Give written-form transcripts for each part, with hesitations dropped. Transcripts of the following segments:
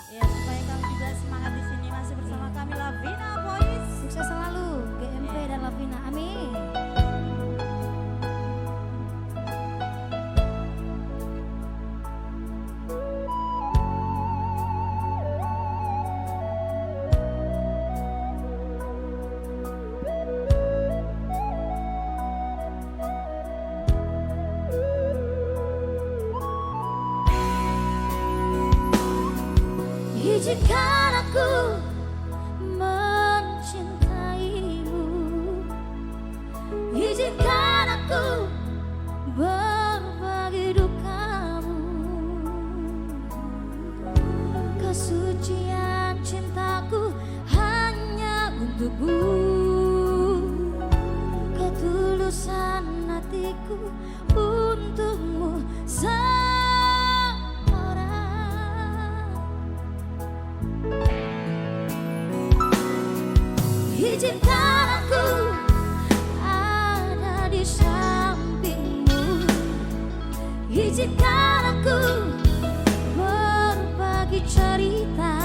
Ya, supaya kamu juga semangat di sini masih bersama kami Lavina Voice. Sukses selalu GMP dan Lavina. Amin. Izinkan aku mencintaimu, izinkan aku berbagi dukamu. Kesucian cintaku hanya untukmu, ketulusan hatiku untukmu. Izinkan aku ada di sampingmu, izinkan aku berbagi cerita.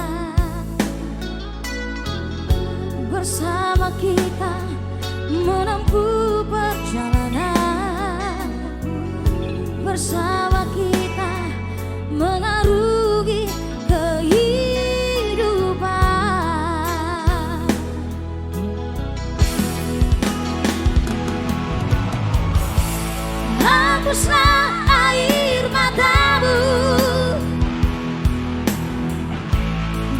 Bersama kita menempuh perjalanan, bersama kita mengarungi hapuslah air matamu,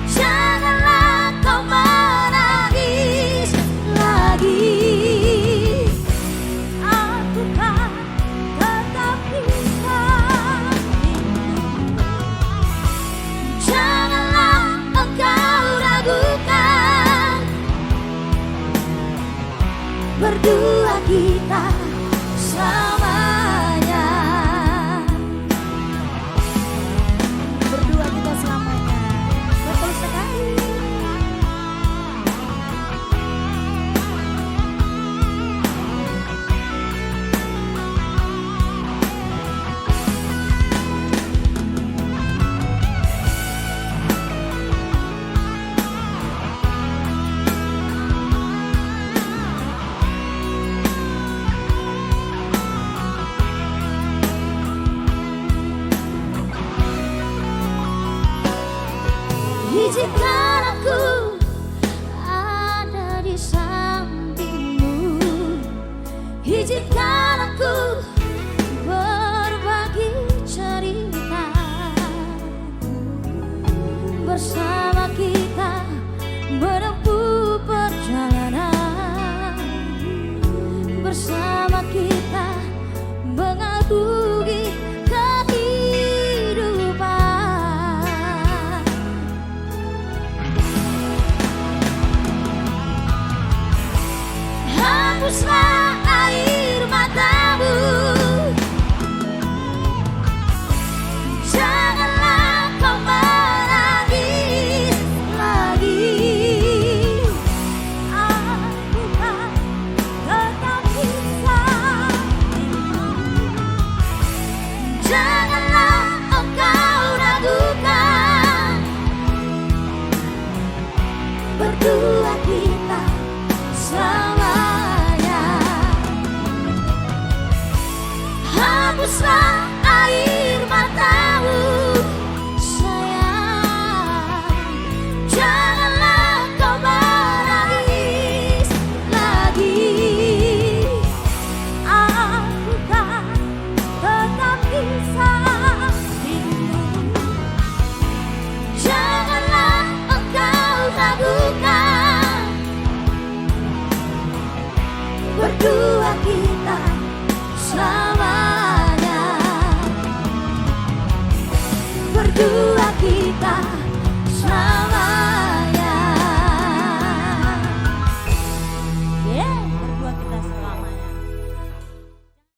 janganlah kau menangis lagi. Aku kan tetap bisa rindu. Janganlah engkau ragukan, berdua kita selamanya. Berdua kita selamanya. Betul sekali. Izinkan aku ada di sampingmu, izinkan aku berbagi cerita. Bersama kita menempuh perjalanan, bersama kita mengarungi hapuslah air matamu, janganlah kau menangis lagi. Aku kan tetap bisa rindu. Janganlah engkau ragukan, berdua kita selamanya. Hapuslah air matamu, sayang, janganlah kau menangis lagi. Aku kan tetap bisa rindu. Janganlah engkau ragukan, berdua kita selamanya. Berdua